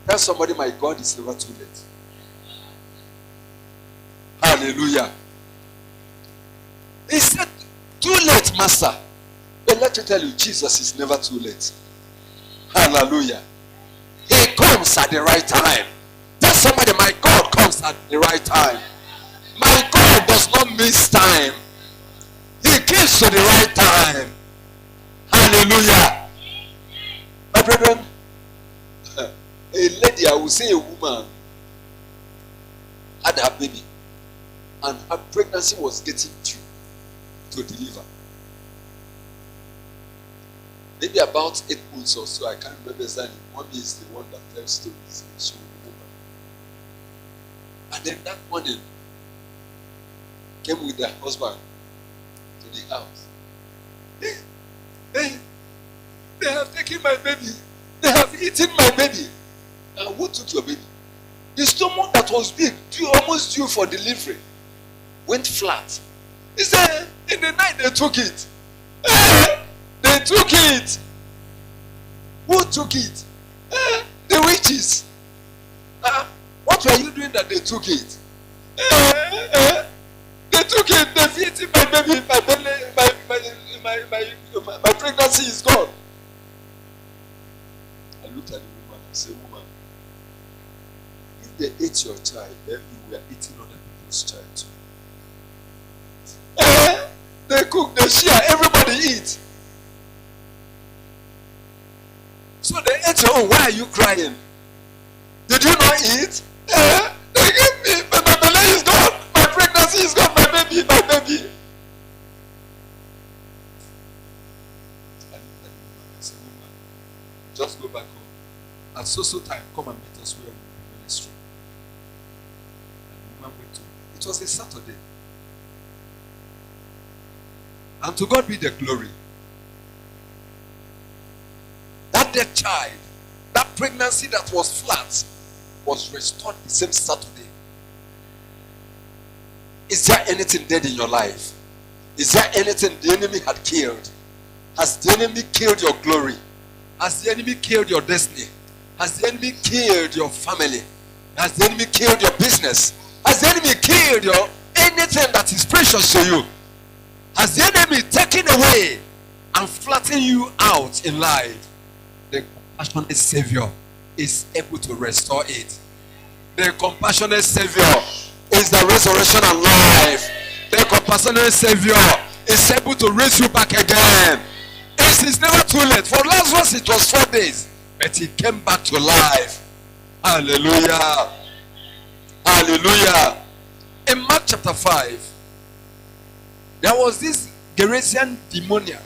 Tell somebody, my God is never too late. Hallelujah. He said, "Too late, Master." But let me tell you, Jesus is never too late. Hallelujah. He comes at the right time. Tell somebody, my God comes at the right time. My God does not miss time. He gives to the right time. Hallelujah. My brethren, a lady, I will say a woman, had her baby, and her pregnancy was getting due to deliver. Maybe about 8 months or so, I can't remember exactly. Mommy is the one that tells stories, and she will remember. And then that morning, came with her husband to the house. They have taken my baby. They have eaten my baby. And who took your baby? The stomach that was big, almost due for delivery, went flat. He said, in the night they took it. They took it. Who took it? The witches. What were you doing that they took it? They took it. They've eaten my baby. My pregnancy is gone. I looked at the woman and said, "Woman, if they ate your child, then you were eating other people's child too." They cook, they share, everybody eats. So they ate your own. Why are you crying? Did you not eat? They gave me, but my belly is gone. My pregnancy is gone. My baby. I said, "Woman, just go back home. At so time, come and meet us where we will ministry." And the woman went to. It was a Saturday. And to God be the glory. That dead child, that pregnancy that was flat, was restored the same Saturday. Is there anything dead in your life? Is there anything the enemy had killed? Has the enemy killed your glory? Has the enemy killed your destiny? Has the enemy killed your family? Has the enemy killed your business? Has the enemy killed your anything that is precious to you? Has the enemy taken away and flattened you out in life? The compassionate Savior is able to restore it. The compassionate Savior is the resurrection and life. The compassionate Savior is able to raise you back again. It is never too late. For Lazarus it was 4 days, but he came back to life. Hallelujah. Hallelujah. In Mark chapter 5, there was this Gerasian demoniac.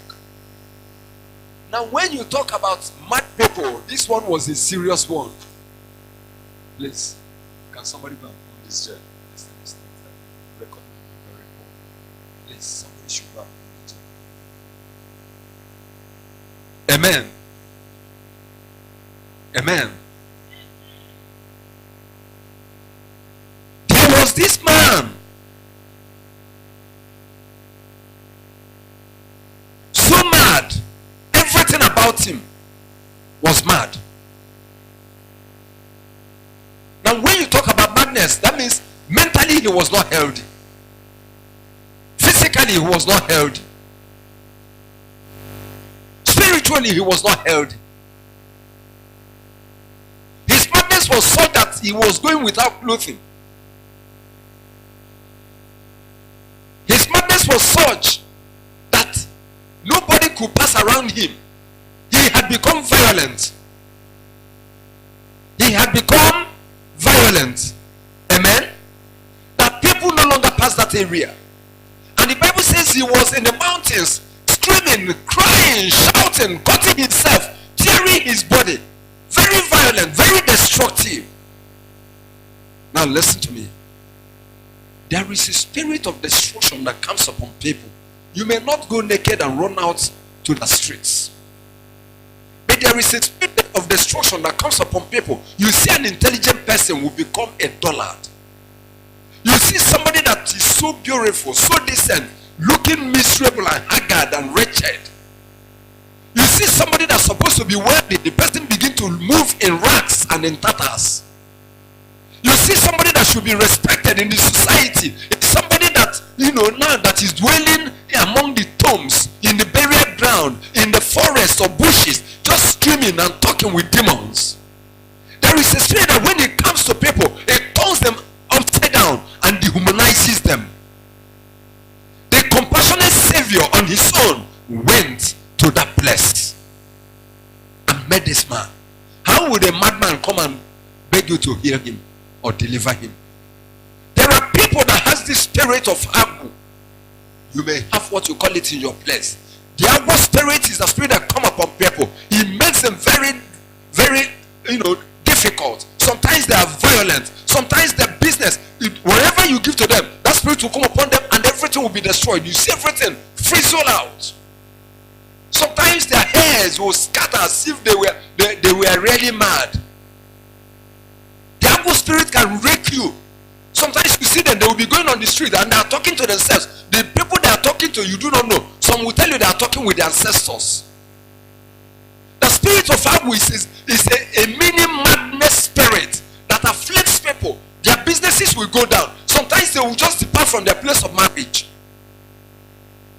Now when you talk about mad people, this one was a serious one. Please, can somebody go and put this chair? Please, somebody should go and put the chair. Amen. Amen. about him was mad. Now, when you talk about madness, that means mentally he was not healthy. Physically, he was not healthy. Spiritually, he was not healthy. His madness was such that he was going without clothing. His madness was such that nobody could pass around him. He had become violent. He had become violent. Amen. That people no longer pass that area. And the Bible says he was in the mountains, screaming, crying, shouting, cutting himself, tearing his body. Very violent, very destructive. Now listen to me. There is a spirit of destruction that comes upon people. You may not go naked and run out to the streets. But there is a spirit of destruction that comes upon people. You see an intelligent person will become a dullard. You see somebody that is so beautiful, so decent, looking miserable and haggard and wretched. You see somebody that's supposed to be wealthy, the person begin to move in rags and in tatters. You see somebody that should be respected in the society. It's somebody that, now that is dwelling among the tombs, in the burial ground, in the forest or bushes, just screaming and talking with demons. There is a spirit that when it comes to people, it turns them upside down and dehumanizes them. The compassionate Savior on his own went to that place and met this man. How would a madman come and beg you to heal him or deliver him? There are people that has this spirit of Agu. You may have what you call it in your place. The Agu spirit is a spirit that come upon people. He makes them very, very, difficult. Sometimes they are violent. Sometimes their business, whatever you give to them, that spirit will come upon them and everything will be destroyed. You see everything frizzle out. Sometimes their hairs will scatter as if they were really mad. The Agu spirit can rake you. Sometimes you see them, they will be going on the street and they are talking to themselves. The people they are talking to, you do not know. Some will tell you they are talking with their ancestors. The spirit of Agu is a mini madness spirit that afflicts people. Their businesses will go down. Sometimes they will just depart from their place of marriage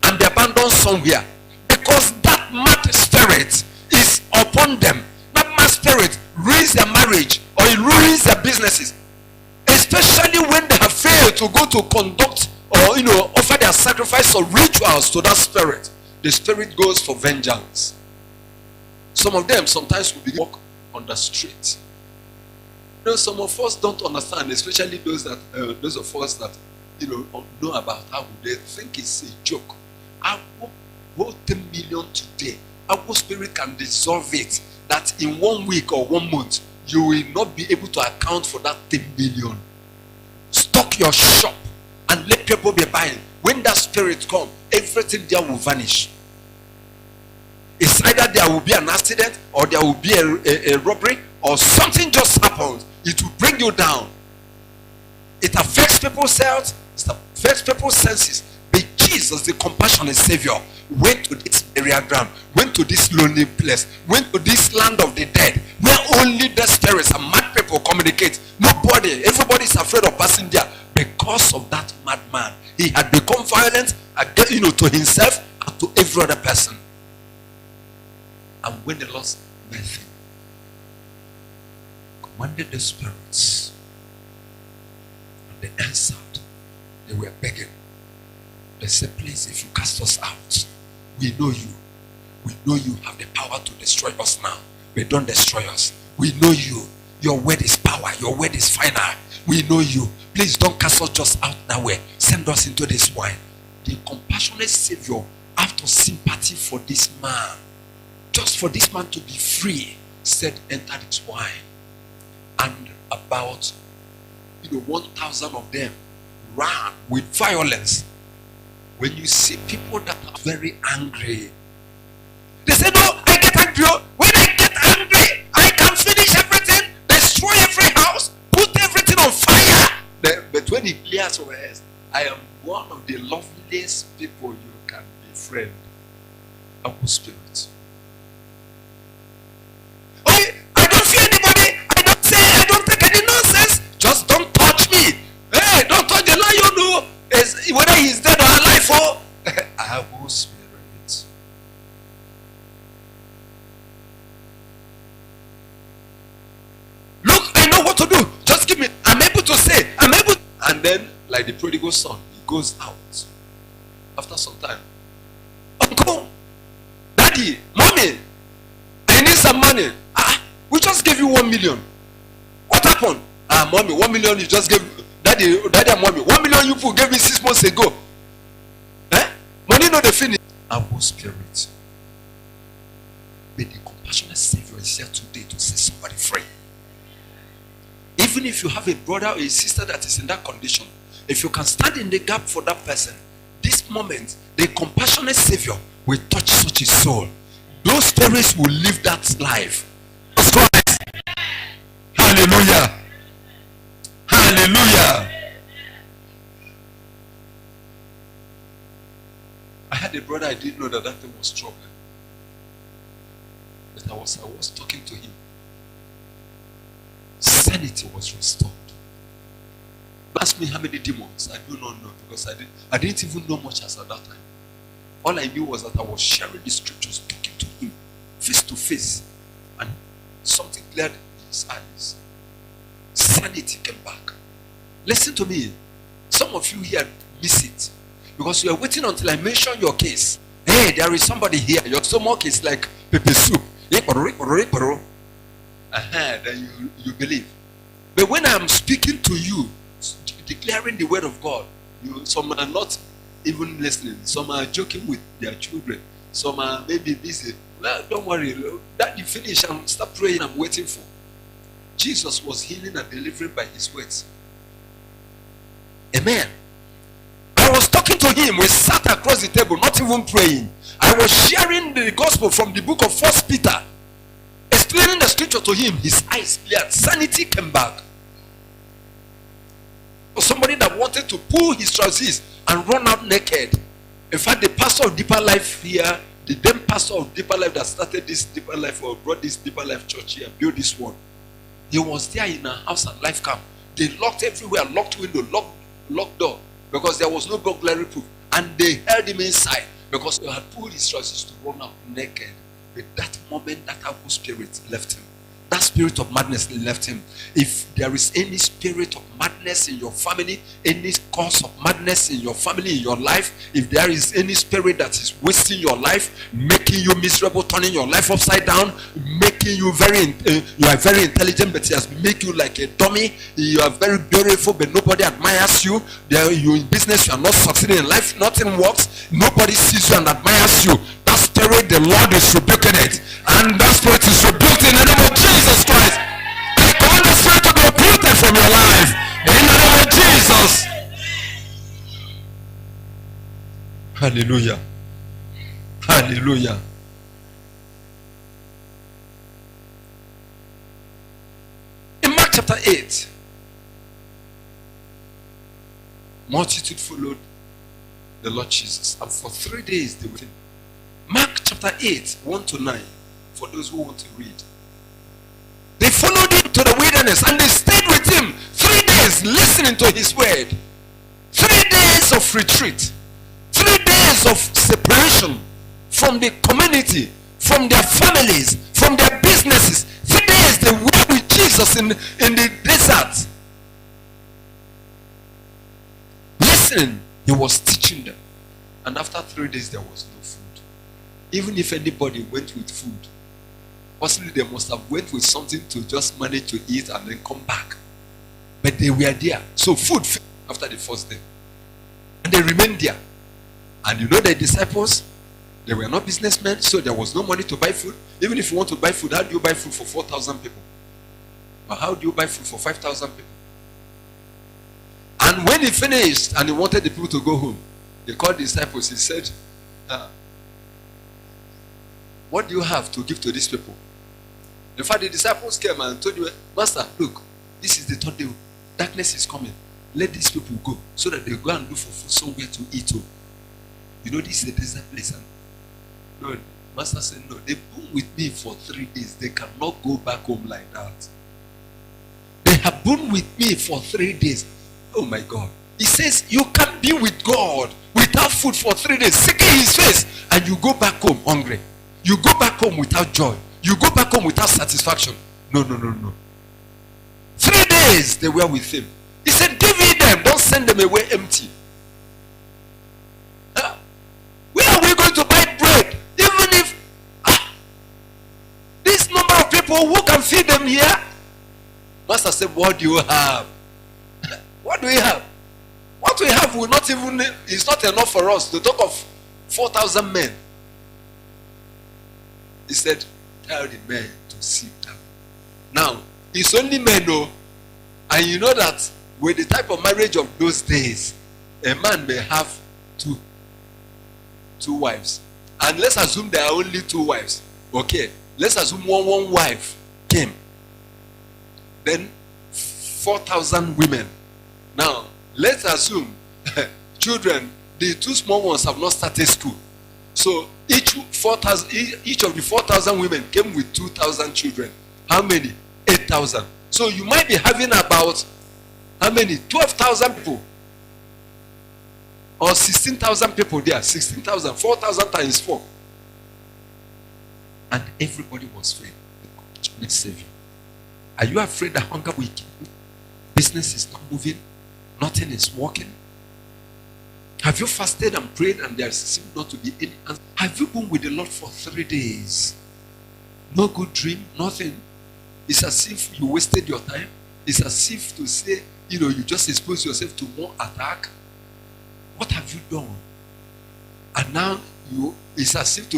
and be abandoned somewhere. Because that mad spirit is upon them. That mad spirit ruins their marriage or it ruins their businesses. Especially when they have failed to go to conduct or offer their sacrifice or rituals to that spirit. The spirit goes for vengeance. Some of them sometimes will walk on the street. Some of us don't understand, especially those of us that know about how they think it's a joke. I will 10 million today. Our spirit can dissolve it. That in 1 week or 1 month, you will not be able to account for that 10 million. Stock your shop and let people be buying. When that spirit comes, everything there will vanish. It's either there will be an accident or there will be a robbery or something just happens. It will bring you down. It affects people's health. It affects people's senses. But Jesus, the compassionate Savior, went to this burial ground, went to this lonely place, went to this land of the dead, where only the spirits and mad people communicate. Nobody, everybody is afraid of passing there because of that madman. He had become violent, to himself and to every other person. And when the Lord met him, commanded the spirits, and they answered. They were begging. They said, please, if you cast us out, we know you. We know you have the power to destroy us now. But don't destroy us. We know you. Your word is power. Your word is final. We know you. Please don't cast us just out that way. Send us into this wine. The compassionate Savior, after sympathy for this man, just for this man to be free, said, enter this wine. And about 1,000 of them ran with violence. When you see people that are very angry, they say, no, I get angry. When I get angry, I can finish everything, destroy every house, put everything on fire. But when he clears our heads, I am one of the loveliest people you can befriend. Our spirit. what to do. Just give me. I'm able to say. I'm able. And then, like the prodigal son, he goes out. After some time, uncle, daddy, mommy, I need some money. We just gave you 1 million. What happened? Mommy, 1 million you just gave. Daddy and mommy, 1 million you gave me 6 months ago. Money not the finish. Our spirit. May the compassionate Savior is here today to set somebody free. Even if you have a brother or a sister that is in that condition, if you can stand in the gap for that person, this moment, the compassionate Savior will touch such a soul. Those spirits will live that life. Christ. Hallelujah. Hallelujah. I had a brother, I didn't know that thing was troubling. But I was talking to him. Sanity was restored. Ask me how many demons. I do not know, because I didn't even know much as at that time. All I knew was that I was sharing the scriptures, talking to him face to face, and something cleared in his eyes. Sanity came back. Listen to me. Some of you here miss it because you are waiting until I mention your case. Hey, there is somebody here. Your stomach is like pepper soup. Then you believe. But when I'm speaking to you, declaring the word of God, some are not even listening. Some are joking with their children. Some are maybe busy. Well, don't worry. That you finish and start praying. I'm waiting for. Jesus was healing and delivering by his words. Amen. I was talking to him. We sat across the table, not even praying. I was sharing the gospel from the book of 1 Peter, explaining the scripture to him. His eyes cleared. Sanity came back. For somebody that wanted to pull his trousers and run out naked. In fact, the pastor of Deeper Life here, the then pastor of Deeper Life that started this Deeper Life or brought this Deeper Life church here, built this one. He was there in a house at Life Camp. They locked everywhere, locked window, locked door, because there was no burglary proof. And they held him inside because he had pulled his trousers to run out naked. At that moment, that evil spirit left him. That spirit of madness left him. If there is any spirit of madness in your family, any cause of madness in your family, in your life, if there is any spirit that is wasting your life, making you miserable, turning your life upside down, making you you are very intelligent, but it has made you like a dummy. You are very beautiful, but nobody admires you. You in business, you are not succeeding in life, nothing works, nobody sees you and admires you. That spirit, the Lord is rebuking it, and that spirit is rebuked in the name of Jesus Christ. I command the spirit to be uprooted from your life in the name of Jesus. Hallelujah. Hallelujah. In Mark chapter 8, multitude followed the Lord Jesus, and for 3 days they were with him. Mark chapter 8, 1 to 9, for those who want to read. They followed him to the wilderness and they stayed with him 3 days listening to his word. 3 days of retreat. 3 days of separation from the community, from their families, from their businesses. 3 days they were with Jesus in the desert. Listening, he was teaching them. And after 3 days there was no food. Even if anybody went with food, possibly they must have went with something to just manage to eat and then come back. But they were there. So food after the first day. And they remained there. And you know the disciples, they were not businessmen, so there was no money to buy food. Even if you want to buy food, how do you buy food for 4,000 people? Or how do you buy food for 5,000 people? And when he finished and he wanted the people to go home, he called the disciples. He said, what do you have to give to these people? In fact, the disciples came and told you, Master, look, this is the third day. Darkness is coming. Let these people go so that they go and look for food somewhere to eat. You know, this is a desert place. And no, Master said, no, they've been with me for 3 days. They cannot go back home like that. They have been with me for 3 days. Oh my God. He says, you can't be with God without food for 3 days, seeking his face, and you go back home hungry. You go back home without joy. You go back home without satisfaction. No. 3 days they were with him. He said, give me them, don't send them away empty. Where are we going to buy bread? Even if this number of people, who can feed them here? Master said, what do you have? What do we have? What we have will not even, is not enough for us to talk of 4,000 men. He said, tell the men to sit down. Now, it's only men, no. And you know that with the type of marriage of those days, a man may have two wives. And let's assume there are only 2 wives. Okay, let's assume one wife came. Then 4,000 women. Now, let's assume children, the 2 small ones have not started school. So each of the 4,000 women came with 2,000 children. How many? 8,000. So you might be having about how many? 12,000 people. Or 16,000 people there. 16,000. 4,000 times 4. And everybody was fed. The Savior. Are you afraid that hunger will kill you? Business is not moving. Nothing is working. Have you fasted and prayed and there seems not to be any answer? Have you been with the Lord for 3 days? No good dream, nothing. It's as if you wasted your time. It's as if to say, you just expose yourself to more attack. What have you done? And now it's as if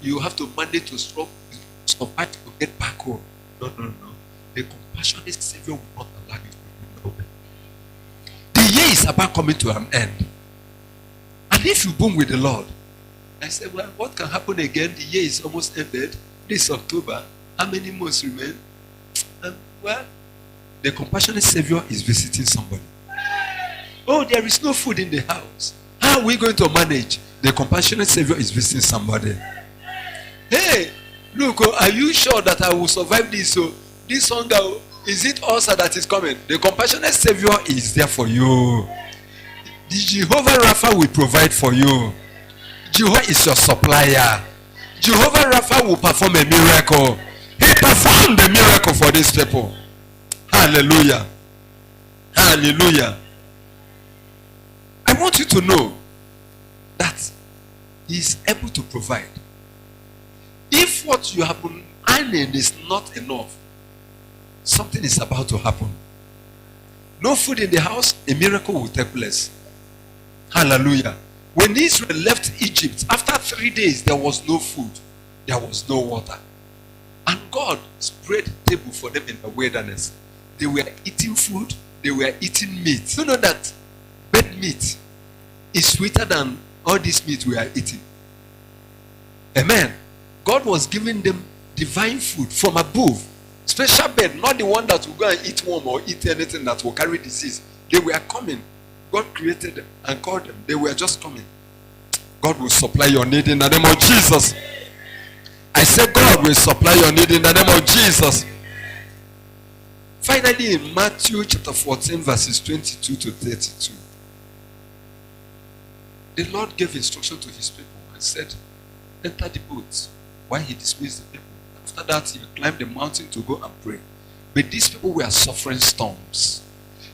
you have to manage to survive to get back home. No. The compassionate Savior will not allow you to know. The year is about coming to an end. And if you boom with the Lord, I said, well, what can happen again? The year is almost ended. This October. How many months remain? Well, the compassionate Savior is visiting somebody. Oh, there is no food in the house. How are we going to manage? The compassionate Savior is visiting somebody. Hey, look, are you sure that I will survive this? So this hunger, is it ulcer that is coming? The compassionate Savior is there for you. The Jehovah Rapha will provide for you. Jehovah is your supplier. Jehovah Rapha will perform a miracle. He performed the miracle for these people. Hallelujah. Hallelujah. I want you to know that he is able to provide. If what you have been earning is not enough, something is about to happen. No food in the house, a miracle will take place. Hallelujah. When Israel left Egypt, after 3 days, there was no food. There was no water. And God spread a table for them in the wilderness. They were eating food. They were eating meat. You know that bed meat is sweeter than all this meat we are eating. Amen. God was giving them divine food from above. Special bed, not the one that will go and eat worm or eat anything that will carry disease. They were coming. God created them and called them. They were just coming. God will supply your need in the name of Jesus. I said God will supply your need in the name of Jesus. Finally, in Matthew chapter 14, verses 22 to 32, the Lord gave instruction to his people and said, enter the boat while he dismissed the people. After that, he climbed the mountain to go and pray. But these people were suffering storms.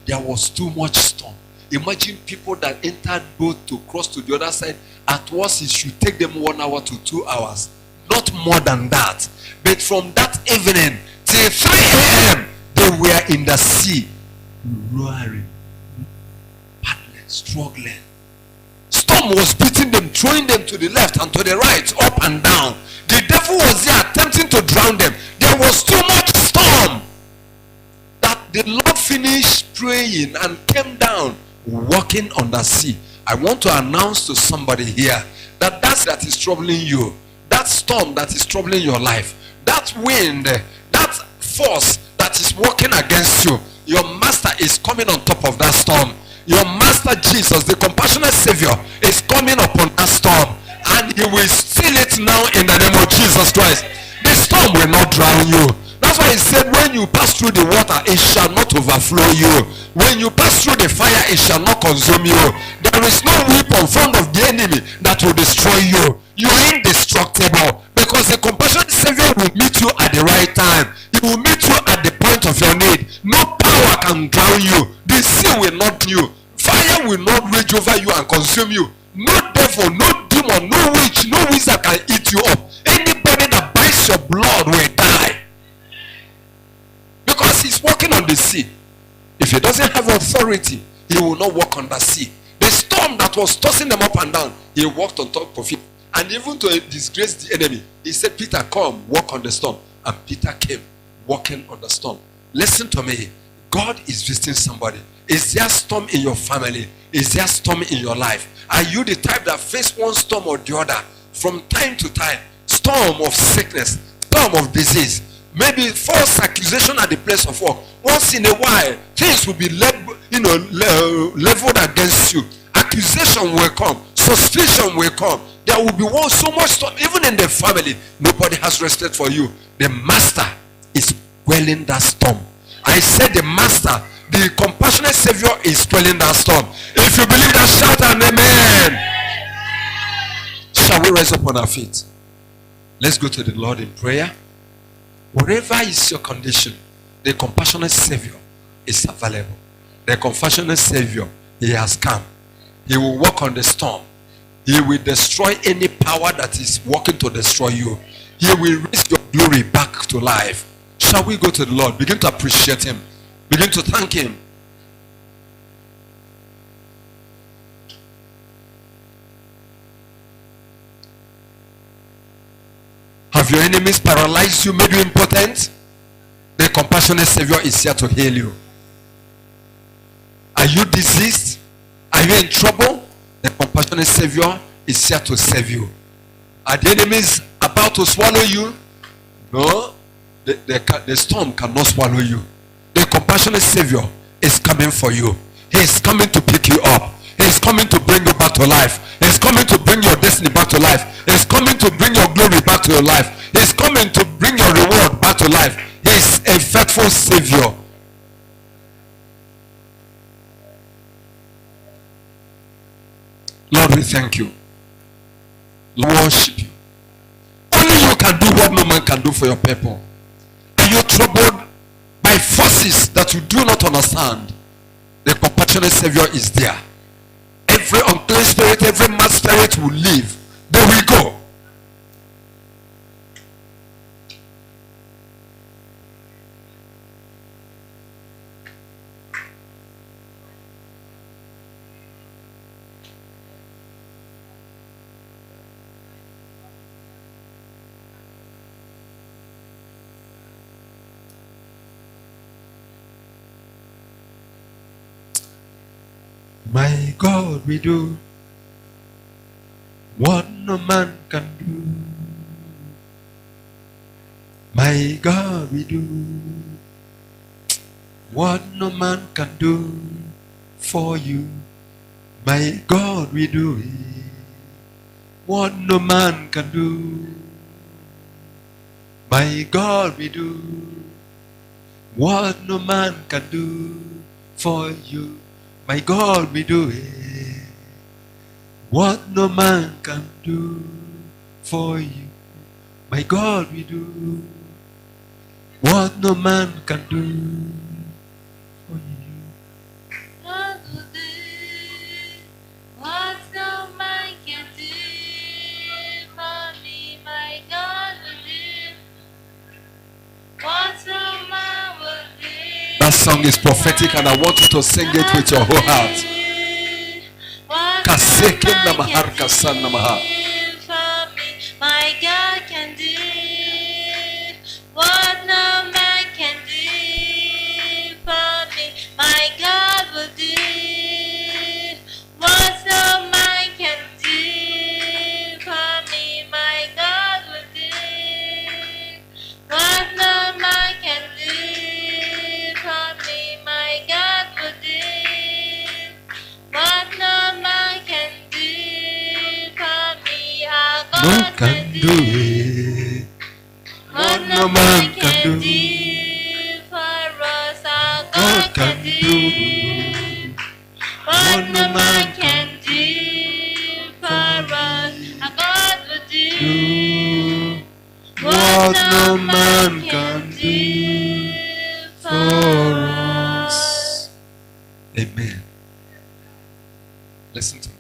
There was too much storm. Imagine people that entered boat to cross to the other side. At worst, it should take them 1 hour to 2 hours. Not more than that. But from that evening till 3 a.m., they were in the sea, roaring, paddling, struggling. Storm was beating them, throwing them to the left and to the right, up and down. The devil was there attempting to drown them. There was too much storm that the Lord finished praying and came down, walking on the sea. I want to announce to somebody here that that is troubling you, that storm that is troubling your life, that wind, that force that is working against you, your master is coming on top of that storm. Your master Jesus, the compassionate Savior, is coming upon that storm, and he will seal it now in the name of Jesus Christ. The storm will not drown you. That's why he said, when you pass through the water, it shall not overflow you. When you pass through the fire, it shall not consume you. There is no weapon formed of the enemy that will destroy you. You are indestructible, because the compassionate Savior will meet you at the right time. He will meet you at the point of your need. No consume you. No devil, no demon, no witch, no wizard can eat you up. Anybody that bites your blood will die. Because he's walking on the sea. If he doesn't have authority, he will not walk on the sea. The storm that was tossing them up and down, he walked on top of it. And even to disgrace the enemy, he said, Peter, come, walk on the storm. And Peter came, walking on the storm. Listen to me. God is visiting somebody. Is there a storm in your family? Is there a storm in your life? Are you the type that face one storm or the other? From time to time, storm of sickness, storm of disease, maybe false accusation at the place of work. Once in a while, things will be leveled against you. Accusation will come. Suspicion will come. There will be so much storm. Even in the family, nobody has respect for you. The master is quelling that storm. I said the master, the compassionate Savior is quelling that storm. If you believe that, shout an amen. Shall we rise up on our feet? Let's go to the Lord in prayer. Whatever is your condition, the compassionate Savior is available. The compassionate Savior, he has come. He will walk on the storm. He will destroy any power that is working to destroy you. He will raise your glory back to life. Shall we go to the Lord? Begin to appreciate him. Begin to thank him. Have your enemies paralyzed you, made you impotent? The compassionate Savior is here to heal you. Are you diseased? Are you in trouble? The compassionate Savior is here to save you. Are the enemies about to swallow you? No. The storm cannot swallow you. The compassionate Savior is coming for you. He is coming to pick you up. He is coming to bring you back to life. He is coming to bring your destiny back to life. He is coming to bring your glory back to your life. He is coming to bring your reward back to life. He is a faithful Savior. Lord, we thank you. Lord, worship you. Only you can do what no man can do for your people. Are you troubled by forces that you do not understand? The compassionate Savior is there. Every unclean spirit, every mad spirit will leave. They will go. My God, we do what no man can do. My God, we do what no man can do for you. My God, we do what no man can do. My God, we do what no man can do for you. My God, we do it. What no man can do for you. My God, we do what no man can do for you. God will do what no man can do for me. My God will do what no man will do. That song is prophetic and I want you to sing it with your whole heart. Kaseke namahar kasan namaha. My God can do what no man can do for me. My God will do what no man can do for me. My God will do what no man can do for me. My God will do what no man can do for me. Our No God can do it. what no man can do. for us. Our God God can can do do what no man can do for us. Our God will do what no man can do for for us. us. Amen. Listen to me.